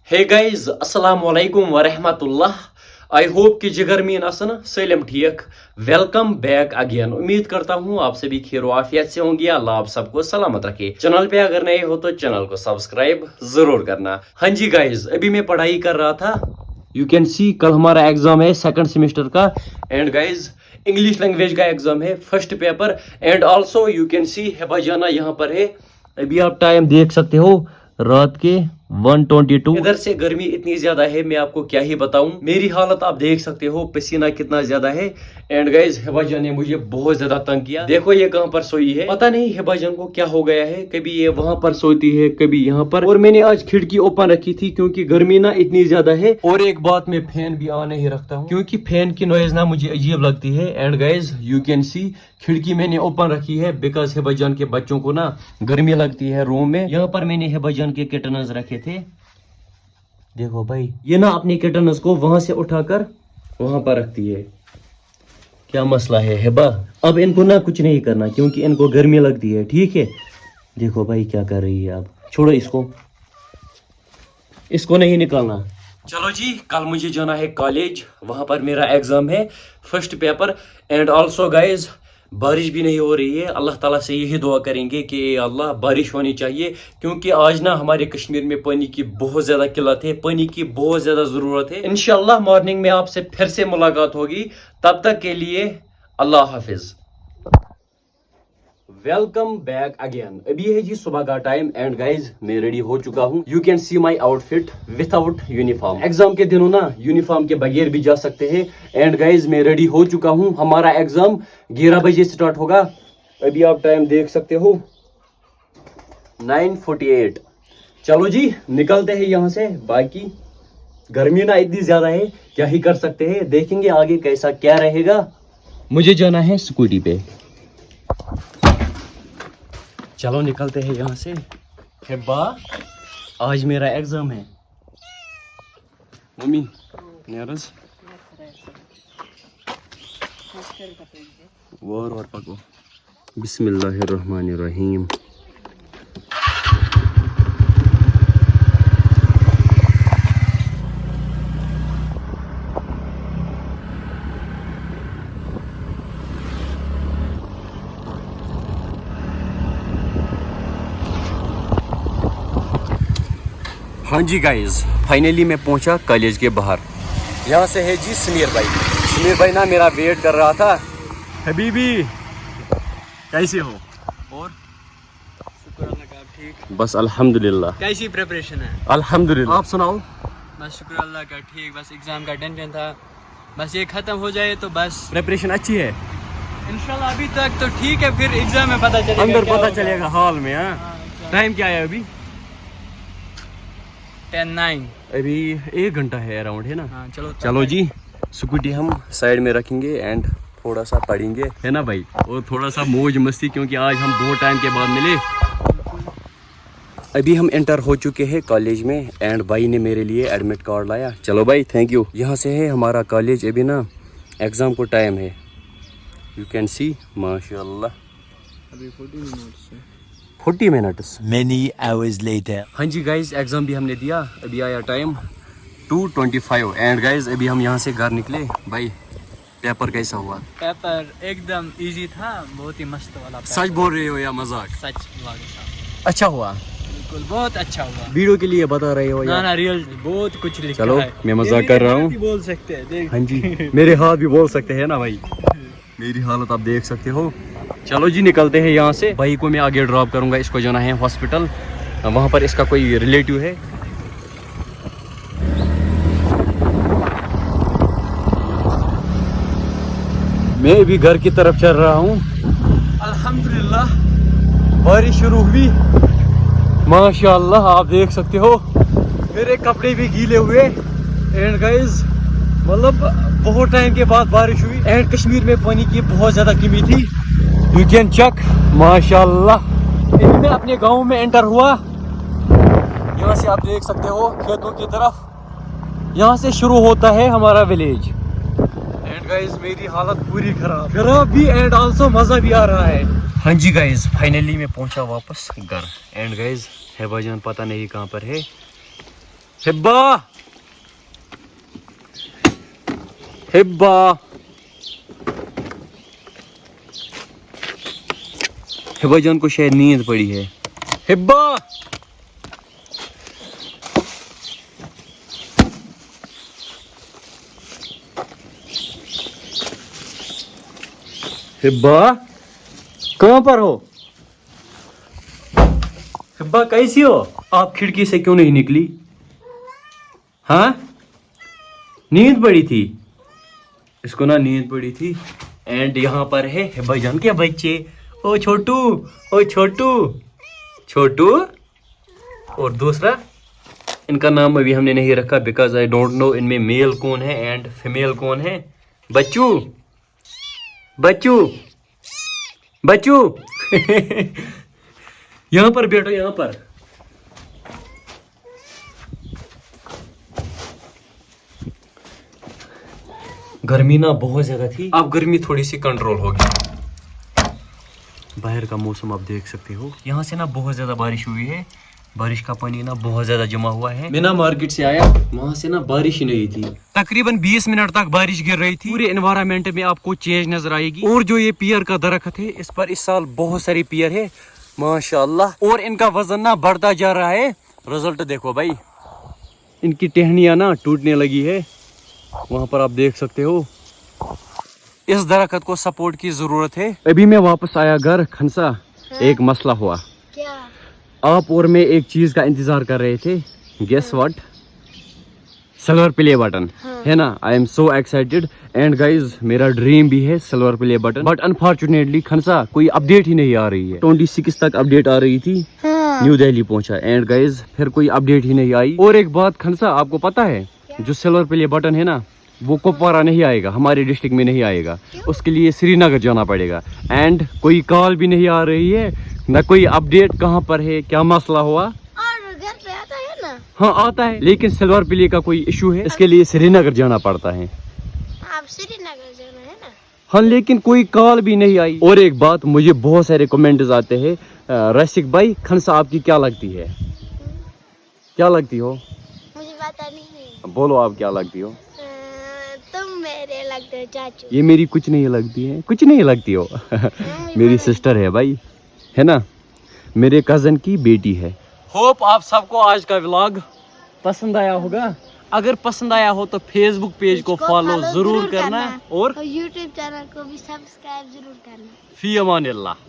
Hey guys, assalamu alaikum wa rahmatullah. I hope कि जिगर mean असन सलम ठीक। Welcome back again. उम्मीद करता हूँ आप सभी खैर आफियत से होंगे। अल्लाह आप सबको सलामत रखे। चैनल पे अगर नए हो तो चैनल को सब्सक्राइब जरूर करना। हाँ जी गाइज, अभी मैं पढ़ाई कर रहा था। यू कैन सी कल हमारा एग्जाम है सेकंड सेमेस्टर का। एंड गाइज इंग्लिश लैंग्वेज का एग्जाम है first paper. And also you can सी हेबा जाना यहाँ पर है। अभी आप टाइम देख सकते हो रात के 1:22। इधर से गर्मी इतनी ज्यादा है, मैं आपको क्या ही बताऊं। मेरी हालत आप देख सकते हो, पसीना कितना ज्यादा है। एंड गाइज हिबा जान ने मुझे बहुत ज्यादा तंग किया। देखो ये कहां पर सोई है, पता नहीं हिबा जान को क्या हो गया है। कभी ये वहां पर सोती है, कभी यहाँ पर। और मैंने आज खिड़की ओपन रखी थी क्योंकि गर्मी ना इतनी ज्यादा है। और एक बात, मैं फैन भी ऑन नहीं रखता हूँ क्योंकि फैन की नॉइज ना मुझे अजीब लगती है। एंड गाइज यू कैन सी खिड़की मैंने ओपन रखी है बिकॉज हिबा जान के बच्चों को ना गर्मी लगती है रूम में। यहाँ पर मैंने हिबा जान के किटन्स रखे थे। देखो भाई, ये ना अपने किटन्स को वहां से उठाकर वहां पर रखती है। क्या मसला है हिबा? अब इनको ना कुछ नहीं करना क्योंकि इनको गर्मी लगती है, ठीक है। देखो भाई क्या कर रही है। अब छोड़ो इसको नहीं निकालना। चलो जी, कल मुझे जाना है कॉलेज, वहां पर मेरा एग्जाम है first paper. And also guys बारिश भी नहीं हो रही है। अल्लाह ताला से यही दुआ करेंगे कि अल्लाह बारिश होनी चाहिए क्योंकि आज ना हमारे कश्मीर में पानी की बहुत ज़्यादा किल्लत है, पानी की बहुत ज़्यादा ज़रूरत है। इंशाल्लाह मॉर्निंग में आपसे फिर से मुलाकात होगी। तब तक के लिए अल्लाह हाफिज। Welcome back again. अभी है जी सुबह का टाइम। एंड गाइज मैं रेडी हो चुका हूँ। You can see my outfit without uniform. Exam के दिनों ना यूनिफॉर्म के बगैर भी जा सकते हैं। एंड गाइज मैं रेडी हो चुका हूँ। हमारा एग्जाम 11 बजे स्टार्ट होगा। अभी आप टाइम देख सकते हो 9:48। चलो जी निकलते हैं यहाँ से। बाकी गर्मी ना इतनी ज्यादा है, क्या ही कर सकते हैं। देखेंगे आगे कैसा क्या रहेगा। मुझे जाना है स्कूटी पे। चलो निकलते हैं यहाँ से। हिब्बा आज मेरा एग्जाम है। मम्मी नेरज और पको। बिस्मिल्लाहिर्रहमानिर्रहीम। हाँ जी गाइज, फाइनली मैं पहुंचा कॉलेज के बाहर। यहाँ से है जी समीर भाई। समीर भाई ना मेरा वेट कर रहा था। हबीबी कैसे हो? और शुक्र अल्लाह का, ठीक। बस अल्हम्दुलिल्लाह। कैसी प्रिपरेशन है? अल्हम्दुलिल्लाह। आप सुनाओ? बस शुक्र अल्लाह का, ठीक। बस एग्जाम का टेंशन था, बस ये खत्म हो जाए तो बस प्रिपरेशन अच्छी है इंशाल्लाह। अभी तक तो ठीक है, फिर एग्जाम में पता चलेगा। अंदर पता चलेगा हॉल में। टाइम क्या है अभी? 10:09। अभी 1 घंटा है अराउंड, है ना? हाँ, चलो जी स्कूटी हम साइड में रखेंगे एंड थोड़ा सा पढ़ेंगे, है ना भाई? और थोड़ा सा मौज मस्ती क्योंकि आज हम बहुत टाइम के बाद मिले। अभी हम एंटर हो चुके हैं कॉलेज में एंड भाई ने मेरे लिए एडमिट कार्ड लाया। चलो भाई थैंक यू। यहाँ से है हमारा कॉलेज। अभी ना एग्ज़ाम को टाइम है, यू कैन सी माशाल्लाह अभी 40 मिनट्स। Many hours later. हाँ जी गाइज एग्ज़ाम भी हमने दिया। अभी आया टाइम 2:25। एंड गाइज अभी हम यहाँ से घर निकले। भाई पेपर कैसा हुआ? पेपर एकदम इजी था, बहुत ही मस्त वाला पेपर। सच बोल रहे हो या मजाक? सच वाला। अच्छा हुआ? बिल्कुल बहुत अच्छा हुआ। वीडियो के लिए बता रहे हो या? ना रियल बहुत कुछ लिखा चलो, है। मैं मजाक कर रहा हूँ। बोल सकते हैं, देख। हाँ जी मेरे हाथ भी बोल सकते हैं ना भाई। मेरी हालत आप देख सकते हो। चलो जी निकलते हैं यहाँ से। भाई को मैं आगे ड्रॉप करूँगा, इसको जाना है हॉस्पिटल। वहाँ पर इसका कोई रिलेटिव है। मैं भी घर की तरफ चल रहा हूँ। अल्हम्दुलिल्लाह बारिश शुरू हुई माशाल्लाह। आप देख सकते हो मेरे कपड़े भी गीले हुए। एंड गाइज मतलब बहुत टाइम के बाद बारिश हुई। एंड कश्मीर में पानी की बहुत ज़्यादा कमी थी। यू कैन चेक माशाल्लाह। मैं अपने गांव में एंटर हुआ। यहाँ से आप देख सकते हो खेतों की तरफ। यहाँ से शुरू होता है हमारा विलेज। एंड गाइज मेरी हालत पूरी खराब भी एंड ऑल्सो मज़ा भी आ रहा है। हाँ जी गाइज फाइनली मैं पहुँचा वापस घर। एंड गाइज हिबा जान पता नहीं कहाँ पर है। ہبا ہبا ہبا جان کو شاید نیند پڑی ہے. ہبا ہبا کہاں پر ہو؟ ہبا کیسی ہو؟ آپ کھڑکی سے کیوں نہیں نکلی؟ ہاں نیند پڑی تھی. اس کو نا نیند پڑی تھی. اینڈ یہاں پر ہے ہبا جان کے بچے. او چھوٹو، او چھوٹو چھوٹو. اور دوسرا ان کا نام ابھی ہم نے نہیں رکھا بیکاز آئی ڈونٹ نو ان میں میل کون ہے اینڈ فیمیل کون ہے. بچو بچو بچو یہاں پر بیٹھو یہاں پر. گرمی نا بہت زیادہ تھی. اب گرمی تھوڑی سی کنٹرول ہوگی. باہر کا موسم آپ دیکھ سکتے ہو. یہاں سے نا بہت زیادہ بارش ہوئی ہے. بارش کا پانی نا بہت زیادہ جمع ہوا ہے. میں نا مارکیٹ سے آیا, وہاں سے نا بارش ہی نہیں تھی. تقریباً 20 منٹ تک بارش گر رہی تھی. پورے انوائرمنٹ میں آپ کو چینج نظر آئے گی. اور جو یہ پیئر کا درخت ہے اس پر اس سال بہت ساری پیئر ہے ماشاء اللہ. اور ان کا وزن نا بڑھتا جا رہا ہے. رزلٹ دیکھو بھائی, ان کی ٹہنیاں نا ٹوٹنے لگی ہے. وہاں پر آپ دیکھ سکتے ہو. اس درخت کو سپورٹ کی ضرورت ہے. ابھی میں واپس آیا گھر کھنسا. ایک مسئلہ ہوا. کیا؟ آپ اور میں ایک چیز کا انتظار کر رہے تھے. Guess what? Silver play button ہے نا. I'm so excited and guys میرا ڈریم بھی ہے silver play button. But unfortunately کھنسا کوئی اپڈیٹ ہی نہیں آ رہی ہے. 26 تک اپڈیٹ آ رہی تھی. نیو دہلی پہنچا اینڈ گائز پھر کوئی اپڈیٹ ہی نہیں آئی. اور ایک بات کھنسا آپ کو پتا ہے, جو سلور پلے بٹن ہے نا وہ کپوارہ نہیں آئے گا, ہمارے ڈسٹرکٹ میں نہیں آئے گا. اس کے لیے سری نگر جانا پڑے گا. اینڈ کوئی کال بھی نہیں آ رہی ہے, نہ کوئی اپڈیٹ کہاں پر ہے, کیا مسئلہ ہوا. اور گھر پہ آتا ہے نا؟ ہاں آتا ہے, لیکن سلور پلے کا کوئی ایشو ہے, اس کے لیے سری نگر جانا پڑتا ہے. آپ سری نگر جانا ہے نا؟ ہاں لیکن کوئی کال بھی نہیں آئی. اور ایک بات, مجھے بہت سارے کمنٹس آتے ہیں, راسک بھائی کھنسا آپ کی کیا لگتی ہے؟ کیا لگتی ہو؟ مجھے پتا نہیں. بولو آپ کیا لگتی ہو. تم میرے لگتے ہو چاچو. یہ میری کچھ نہیں لگتی ہے, کچھ نہیں لگتی ہو. میری سسٹر ہے بھائی, ہے نا, میرے کزن کی بیٹی ہے. ہوپ آپ سب کو آج کا ولاگ پسند آیا ہوگا. اگر پسند آیا ہو تو فیس بک پیج کو فالو ضرور کرنا اور یوٹیوب چینل کو بھی سبسکرائب ضرور کرنا. فی امان اللہ.